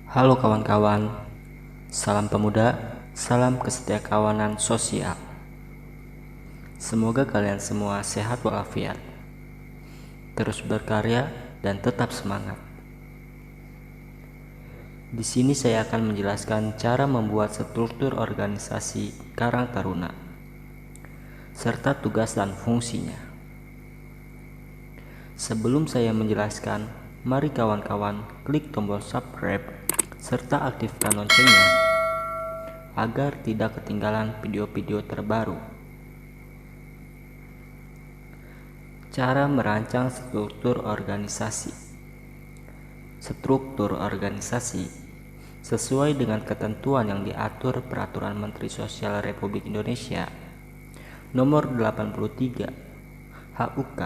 Halo kawan-kawan, salam pemuda, salam kesetiakawanan sosial. Semoga kalian semua sehat walafiat, terus berkarya dan tetap semangat. Di sini saya akan menjelaskan cara membuat struktur organisasi Karang Taruna, serta tugas dan fungsinya. Sebelum saya menjelaskan, mari kawan-kawan klik tombol subscribe serta aktifkan loncengnya agar tidak ketinggalan video-video terbaru. Cara merancang struktur organisasi. Struktur organisasi sesuai dengan ketentuan yang diatur Peraturan Menteri Sosial Republik Indonesia Nomor 83 HUK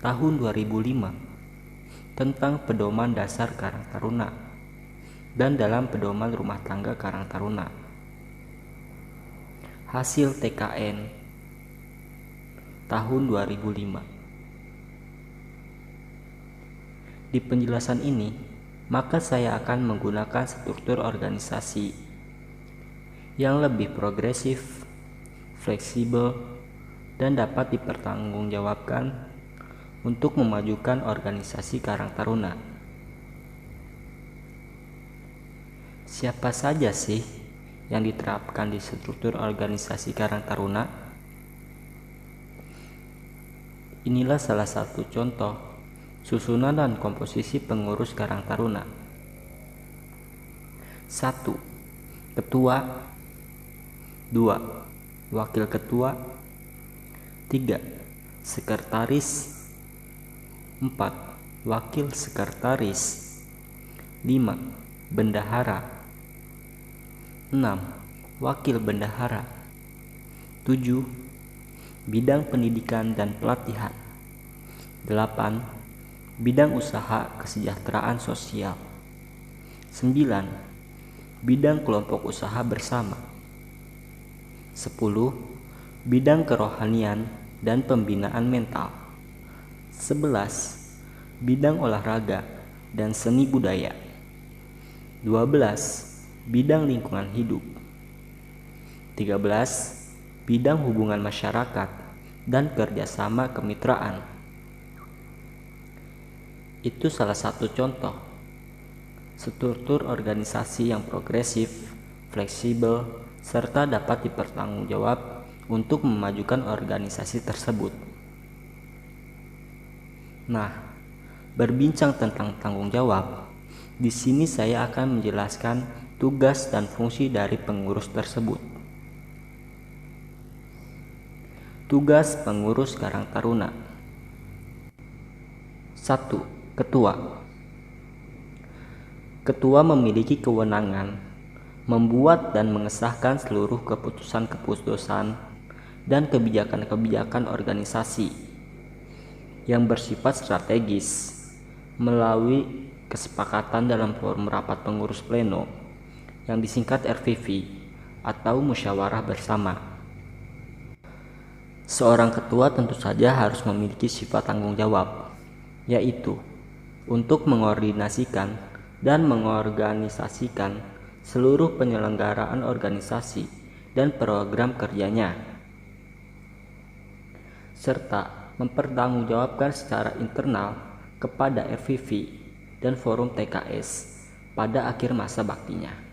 Tahun 2005 tentang Pedoman Dasar Karang Taruna dan dalam Pedoman Rumah Tangga Karang Taruna. Hasil TKN tahun 2005. Di penjelasan ini, maka saya akan menggunakan struktur organisasi yang lebih progresif, fleksibel, dan dapat dipertanggungjawabkan untuk memajukan organisasi Karang Taruna. Siapa saja sih yang diterapkan di struktur organisasi Karang Taruna? Inilah salah satu contoh susunan dan komposisi pengurus Karang Taruna. 1. Ketua. 2. Wakil ketua. 3. Sekretaris. 4. Wakil sekretaris. 5. Bendahara. 6. Wakil bendahara. 7. Bidang pendidikan dan pelatihan. 8. Bidang usaha kesejahteraan sosial. 9. Bidang kelompok usaha bersama. 10. Bidang kerohanian dan pembinaan mental. 11. Bidang olahraga dan seni budaya. 12. Bidang lingkungan hidup. 13. Bidang hubungan masyarakat dan kerjasama kemitraan. Itu salah satu contoh struktur organisasi yang progresif, fleksibel, serta dapat dipertanggungjawab untuk memajukan organisasi tersebut. Nah, berbincang tentang tanggung jawab, di sini saya akan menjelaskan tugas dan fungsi dari pengurus tersebut. Tugas pengurus Karang Taruna. 1. Ketua. Ketua memiliki kewenangan membuat dan mengesahkan seluruh keputusan-keputusan dan kebijakan-kebijakan organisasi yang bersifat strategis melalui kesepakatan dalam forum rapat pengurus pleno yang disingkat RPV atau musyawarah bersama. Seorang ketua tentu saja harus memiliki sifat tanggung jawab, yaitu untuk mengordinasikan dan mengorganisasikan seluruh penyelenggaraan organisasi dan program kerjanya, serta mempertanggungjawabkan secara internal kepada RVV dan forum TKS pada akhir masa baktinya.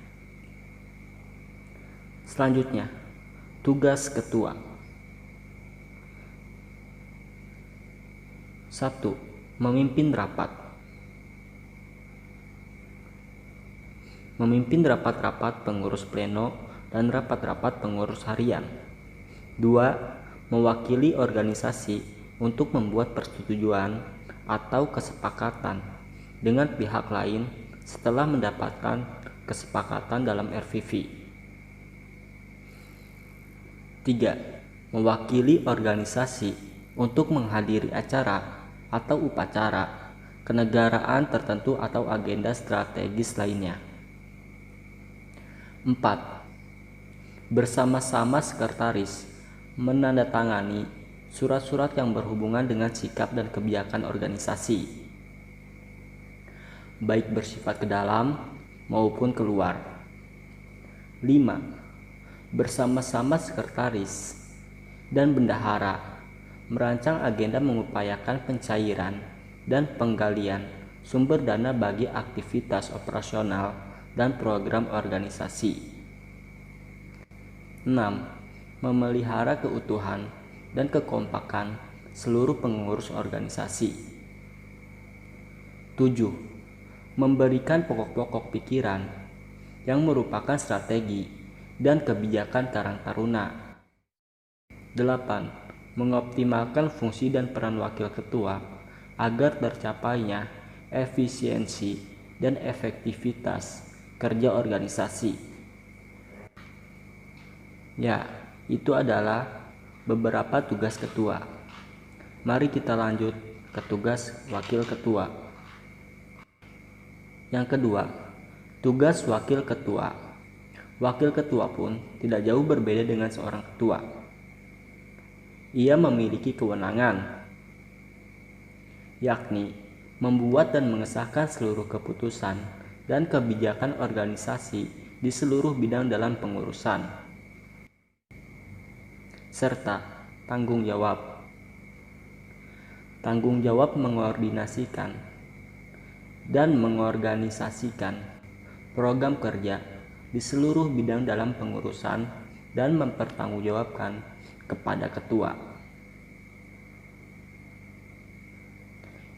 Selanjutnya, tugas ketua. 1. Memimpin rapat. Memimpin rapat-rapat pengurus pleno dan rapat-rapat pengurus harian. 2. Mewakili organisasi untuk membuat persetujuan atau kesepakatan dengan pihak lain setelah mendapatkan kesepakatan dalam RVV. 3. Mewakili organisasi untuk menghadiri acara atau upacara kenegaraan tertentu atau agenda strategis lainnya. 4. Bersama-sama sekretaris menandatangani surat-surat yang berhubungan dengan sikap dan kebijakan organisasi, baik bersifat ke dalam maupun keluar. 5. Bersama-sama sekretaris dan bendahara merancang agenda mengupayakan pencairan dan penggalian sumber dana bagi aktivitas operasional dan program organisasi. 6. Memelihara keutuhan dan kekompakan seluruh pengurus organisasi. 7. Memberikan pokok-pokok pikiran yang merupakan strategi dan kebijakan Karang Taruna. 8. Mengoptimalkan fungsi dan peran wakil ketua agar tercapainya efisiensi dan efektivitas kerja organisasi. Ya, itu adalah beberapa tugas ketua. Mari kita lanjut ke tugas wakil ketua. Yang kedua, tugas wakil ketua. Wakil ketua pun tidak jauh berbeda dengan seorang ketua. Ia memiliki kewenangan, yakni membuat dan mengesahkan seluruh keputusan dan kebijakan organisasi di seluruh bidang dalam pengurusan, serta tanggung jawab. Tanggung jawab mengordinasikan dan mengorganisasikan program kerja di seluruh bidang dalam pengurusan dan mempertanggungjawabkan kepada ketua.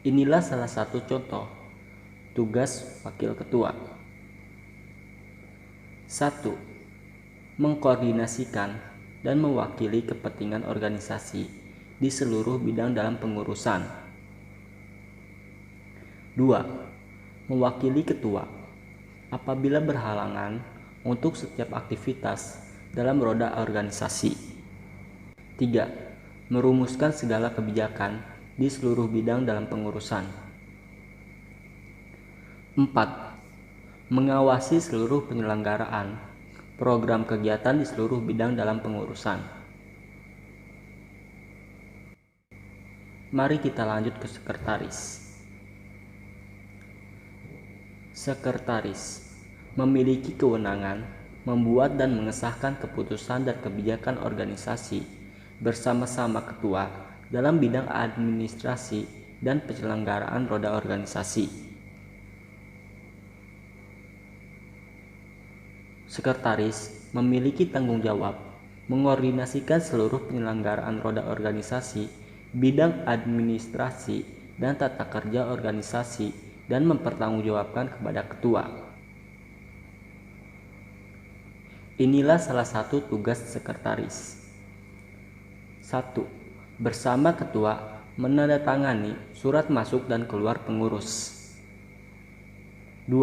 Inilah salah satu contoh tugas wakil ketua. 1. Mengkoordinasikan dan mewakili kepentingan organisasi di seluruh bidang dalam pengurusan. 2. Mewakili ketua apabila berhalangan untuk setiap aktivitas dalam roda organisasi. 3. Merumuskan segala kebijakan di seluruh bidang dalam pengurusan. 4. Mengawasi seluruh penyelenggaraan program kegiatan di seluruh bidang dalam pengurusan. Mari kita lanjut ke sekretaris. Sekretaris memiliki kewenangan membuat dan mengesahkan keputusan dan kebijakan organisasi bersama-sama ketua dalam bidang administrasi dan penyelenggaraan roda organisasi. Sekretaris memiliki tanggung jawab mengordinasikan seluruh penyelenggaraan roda organisasi, bidang administrasi dan tata kerja organisasi dan mempertanggungjawabkan kepada ketua. Inilah salah satu tugas sekretaris. 1. Bersama ketua menandatangani surat masuk dan keluar pengurus. 2.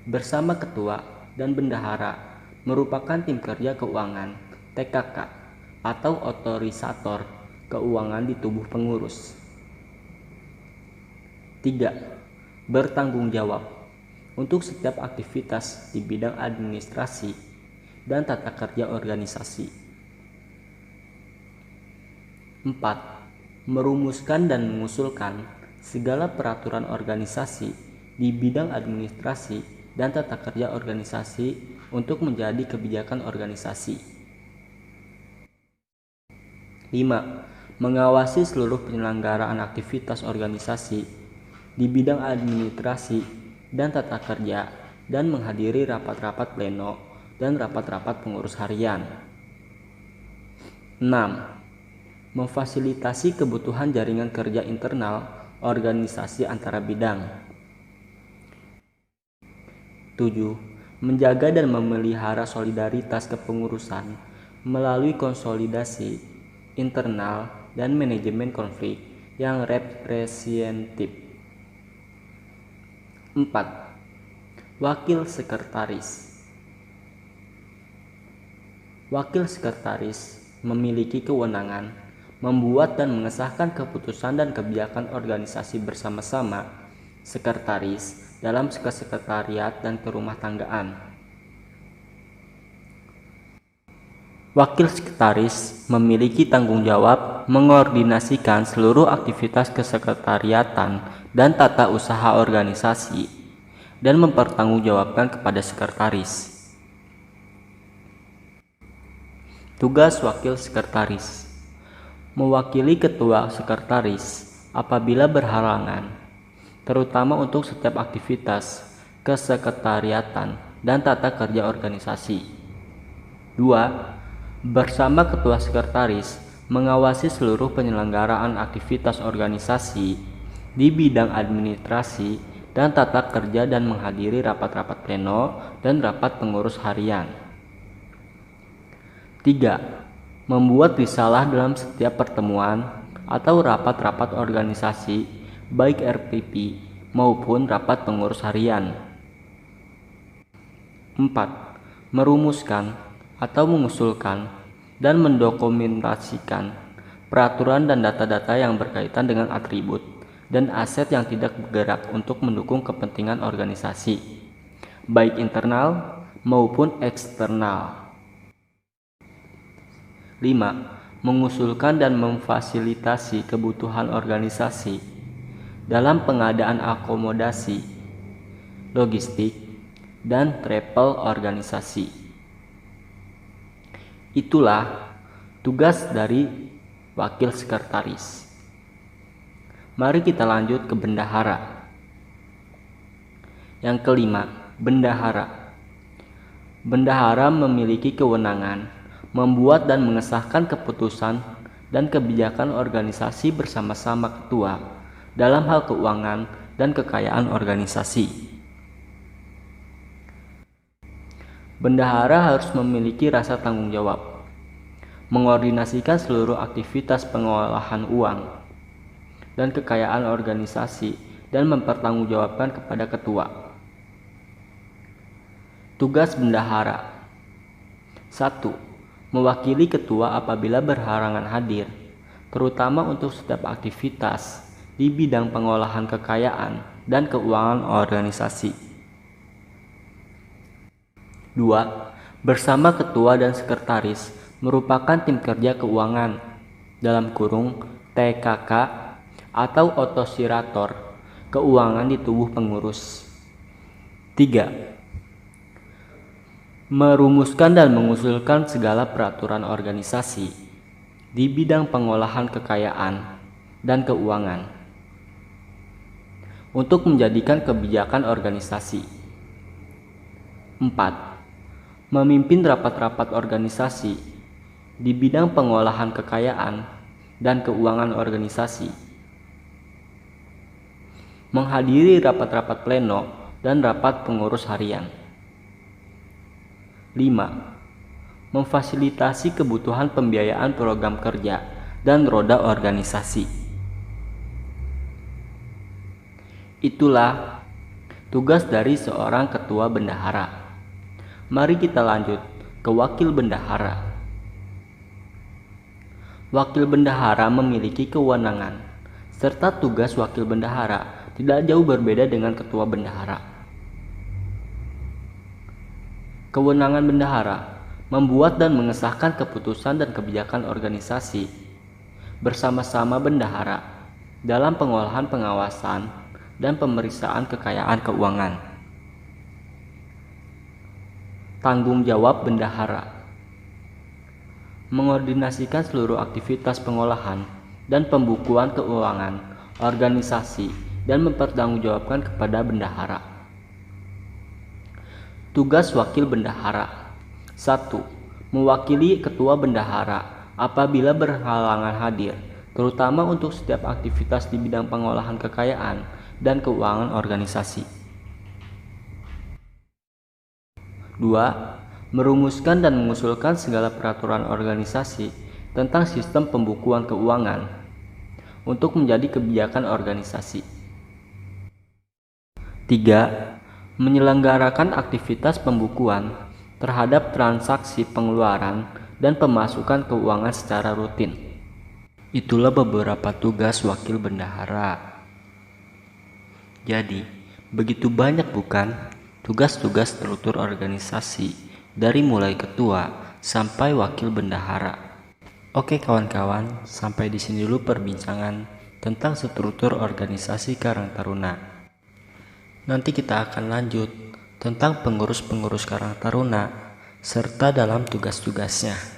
Bersama ketua dan bendahara merupakan tim kerja keuangan TKK atau otorisator keuangan di tubuh pengurus. 3. Bertanggung jawab untuk setiap aktivitas di bidang administrasi dan tata kerja organisasi. 4. Merumuskan dan mengusulkan segala peraturan organisasi di bidang administrasi dan tata kerja organisasi untuk menjadi kebijakan organisasi. 5. Mengawasi seluruh penyelenggaraan aktivitas organisasi di bidang administrasi dan tata kerja dan menghadiri rapat-rapat pleno dan rapat-rapat pengurus harian. 6. Memfasilitasi kebutuhan jaringan kerja internal organisasi antara bidang. 7. Menjaga dan memelihara solidaritas kepengurusan melalui konsolidasi internal dan manajemen konflik yang representatif. 4. Wakil sekretaris. Wakil sekretaris memiliki kewenangan membuat dan mengesahkan keputusan dan kebijakan organisasi bersama-sama sekretaris dalam kesekretariat dan kerumah tanggaan. Wakil sekretaris memiliki tanggung jawab mengordinasikan seluruh aktivitas kesekretariatan dan tata usaha organisasi dan mempertanggungjawabkan kepada sekretaris. Tugas wakil sekretaris: mewakili ketua sekretaris apabila berhalangan, terutama untuk setiap aktivitas kesekretariatan dan tata kerja organisasi. 2. Bersama ketua sekretaris mengawasi seluruh penyelenggaraan aktivitas organisasi di bidang administrasi dan tata kerja dan menghadiri rapat-rapat pleno dan rapat pengurus harian. 3. Membuat risalah dalam setiap pertemuan atau rapat-rapat organisasi, baik RPP maupun rapat pengurus harian. 4. Merumuskan atau mengusulkan dan mendokumentasikan peraturan dan data-data yang berkaitan dengan atribut dan aset yang tidak bergerak untuk mendukung kepentingan organisasi, baik internal maupun eksternal. 5. Mengusulkan dan memfasilitasi kebutuhan organisasi dalam pengadaan akomodasi, logistik, dan travel organisasi. Itulah tugas dari wakil sekretaris. Mari kita lanjut ke bendahara. Yang kelima, bendahara. Bendahara memiliki kewenangan membuat dan mengesahkan keputusan dan kebijakan organisasi bersama-sama ketua dalam hal keuangan dan kekayaan organisasi. Bendahara harus memiliki rasa tanggung jawab, mengordinasikan seluruh aktivitas pengolahan uang dan kekayaan organisasi dan mempertanggungjawabkan kepada ketua. Tugas bendahara: 1. Mewakili ketua apabila berhalangan hadir, terutama untuk setiap aktivitas di bidang pengolahan kekayaan dan keuangan organisasi. 2. Bersama ketua dan sekretaris merupakan tim kerja keuangan (TKK) atau otosirator keuangan di tubuh pengurus. 3. Merumuskan dan mengusulkan segala peraturan organisasi di bidang pengolahan kekayaan dan keuangan untuk menjadikan kebijakan organisasi. 4. Memimpin rapat-rapat organisasi di bidang pengolahan kekayaan dan keuangan organisasi, menghadiri rapat-rapat pleno dan rapat pengurus harian. 5. Memfasilitasi kebutuhan pembiayaan program kerja dan roda organisasi. Itulah tugas dari seorang ketua bendahara. Mari kita lanjut ke wakil bendahara. Wakil bendahara memiliki kewenangan, serta tugas wakil bendahara tidak jauh berbeda dengan ketua bendahara. Kewenangan bendahara membuat dan mengesahkan keputusan dan kebijakan organisasi bersama-sama bendahara dalam pengolahan pengawasan dan pemeriksaan kekayaan keuangan. Tanggung jawab bendahara: mengordinasikan seluruh aktivitas pengolahan dan pembukuan keuangan organisasi dan mempertanggungjawabkan kepada bendahara. Tugas wakil bendahara: 1. Mewakili ketua bendahara apabila berhalangan hadir, terutama untuk setiap aktivitas di bidang pengolahan kekayaan dan keuangan organisasi. 2. Merumuskan dan mengusulkan segala peraturan organisasi tentang sistem pembukuan keuangan untuk menjadi kebijakan organisasi. 3. Menyelenggarakan aktivitas pembukuan terhadap transaksi pengeluaran dan pemasukan keuangan secara rutin. Itulah beberapa tugas wakil bendahara. Jadi, begitu banyak bukan tugas-tugas struktur organisasi dari mulai ketua sampai wakil bendahara. Oke kawan-kawan, sampai di sini dulu perbincangan tentang struktur organisasi Karang Taruna. Nanti kita akan lanjut tentang pengurus-pengurus Karang Taruna serta dalam tugas-tugasnya.